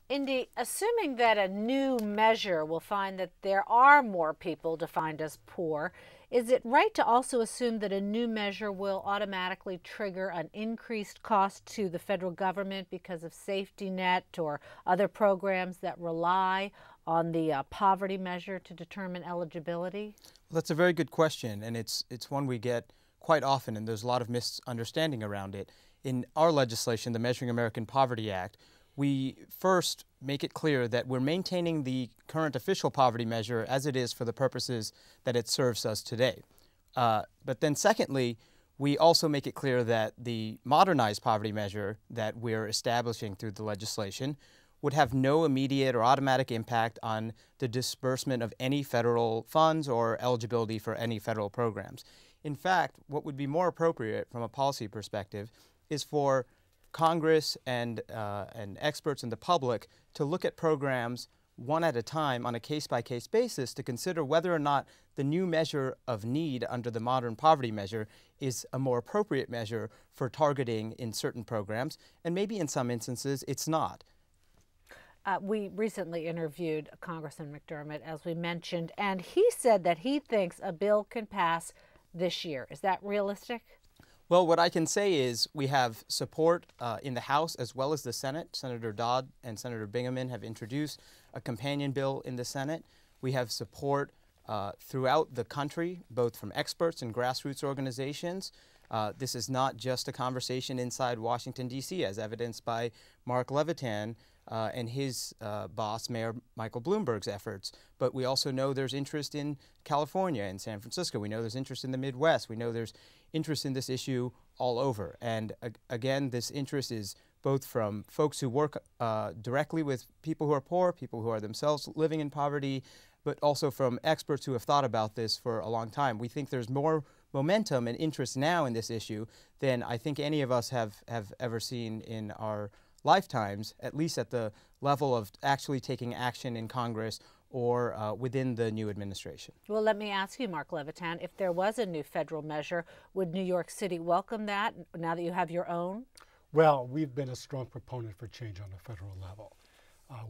Indy, assuming that a new measure will find that there are more people defined as poor, is it right to also assume that a new measure will automatically trigger an increased cost to the federal government because of safety net or other programs that rely on the poverty measure to determine eligibility? Well, that's a very good question, and it's one we get quite often, and there's a lot of misunderstanding around it. In our legislation, the Measuring American Poverty Act, we first make it clear that we're maintaining the current official poverty measure as it is for the purposes that it serves us today. But then secondly, we also make it clear that the modernized poverty measure that we're establishing through the legislation would have no immediate or automatic impact on the disbursement of any federal funds or eligibility for any federal programs. In fact, what would be more appropriate from a policy perspective is for Congress and experts and the public to look at programs one at a time on a case-by-case basis to consider whether or not the new measure of need under the modern poverty measure is a more appropriate measure for targeting in certain programs, and maybe in some instances it's not. We recently interviewed Congressman McDermott, as we mentioned, and he said that he thinks a bill can pass this year. Is that realistic? Well, what I can say is we have support in the House as well as the Senate. Senator Dodd and Senator Bingaman have introduced a companion bill in the Senate. We have support throughout the country, both from experts and grassroots organizations. This is not just a conversation inside Washington, D.C., as evidenced by Mark Levitan and his boss, Mayor Michael Bloomberg's efforts. But we also know there's interest in California and San Francisco. We know there's interest in the Midwest. We know there's interest in this issue all over. And again, this interest is both from folks who work directly with people who are poor, people who are themselves living in poverty, but also from experts who have thought about this for a long time. We think there's more momentum and interest now in this issue than I think any of us have ever seen in our lifetimes, at least at the level of actually taking action in Congress or within the new administration. Well, let me ask you, Mark Levitan, if there was a new federal measure, would New York City welcome that now that you have your own? Well, we've been a strong proponent for change on the federal level.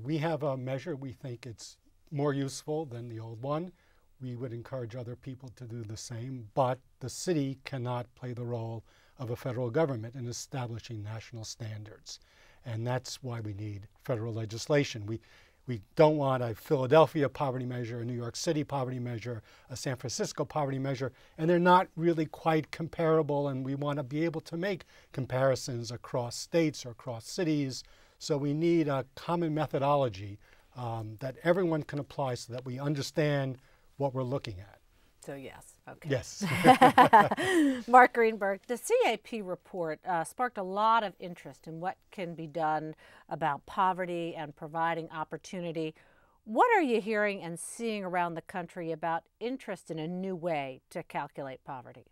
We have a measure, we think it's more useful than the old one. We would encourage other people to do the same, but the city cannot play the role of a federal government in establishing national standards. And that's why we need federal legislation. We don't want a Philadelphia poverty measure, a New York City poverty measure, a San Francisco poverty measure, and they're not really quite comparable, and we want to be able to make comparisons across states or across cities. So we need a common methodology that everyone can apply so that we understand what we're looking at. So yes, okay. Yes. Mark Greenberg, the CAP report sparked a lot of interest in what can be done about poverty and providing opportunity. What are you hearing and seeing around the country about interest in a new way to calculate poverty?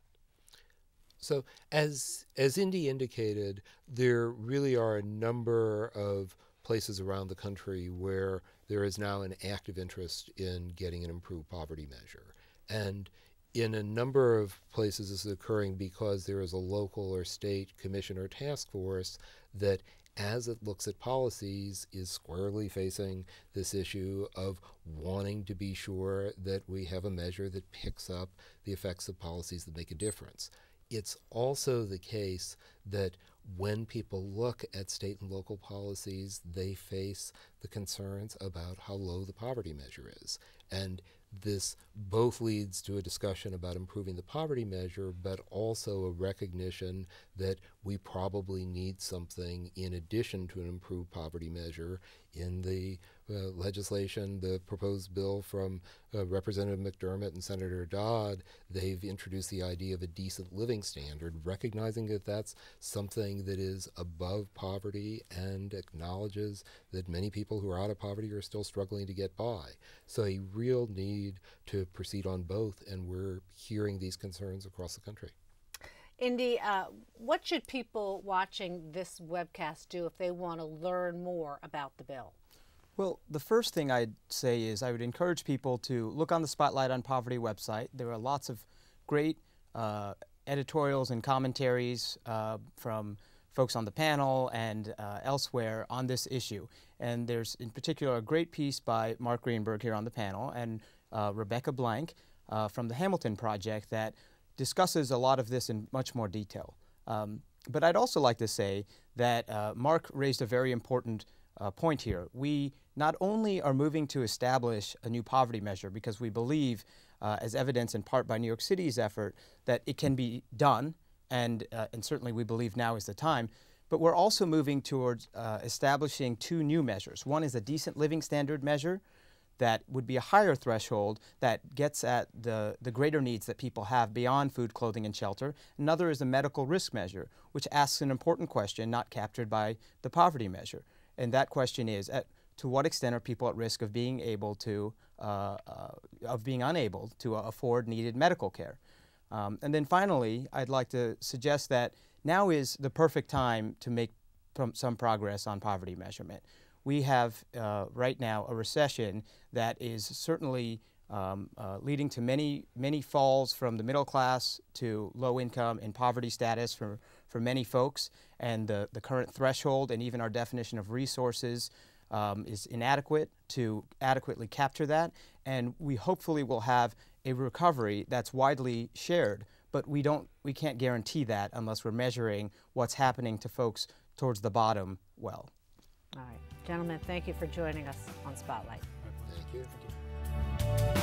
So as Indy indicated, there really are a number of places around the country where there is now an active interest in getting an improved poverty measure. And in a number of places this is occurring because there is a local or state commission or task force that, as it looks at policies, is squarely facing this issue of wanting to be sure that we have a measure that picks up the effects of policies that make a difference. It's also the case that when people look at state and local policies, they face the concerns about how low the poverty measure is. And this both leads to a discussion about improving the poverty measure, but also a recognition that we probably need something in addition to an improved poverty measure. In the legislation, the proposed bill from Representative McDermott and Senator Dodd, they've introduced the idea of a decent living standard, recognizing that that's something that is above poverty and acknowledges that many people who are out of poverty are still struggling to get by. So a real need to proceed on both, and we're hearing these concerns across the country. Indy, what should people watching this webcast do if they want to learn more about the bill? Well, the first thing I'd say is I would encourage people to look on the Spotlight on Poverty website. There are lots of great editorials and commentaries from folks on the panel and elsewhere on this issue. And there's in particular a great piece by Mark Greenberg here on the panel and Rebecca Blank from the Hamilton Project that discusses a lot of this in much more detail. But I'd also like to say that Mark raised a very important point here. We not only are moving to establish a new poverty measure because we believe, as evidenced in part by New York City's effort, that it can be done, and certainly we believe now is the time, but we're also moving towards establishing two new measures. One is a decent living standard measure that would be a higher threshold that gets at the greater needs that people have beyond food, clothing, and shelter. Another is a medical risk measure, which asks an important question not captured by the poverty measure. And that question is, to what extent are people at risk of being unable to afford needed medical care? And then finally, I'd like to suggest that now is the perfect time to make some progress on poverty measurement. We have right now a recession that is certainly leading to many falls from the middle class to low income and poverty status for many folks, and the current threshold and even our definition of resources is inadequate to adequately capture that, and we hopefully will have a recovery that's widely shared, but we can't guarantee that unless we're measuring what's happening to folks towards the bottom well. All right, gentlemen, thank you for joining us on Spotlight. Thank you.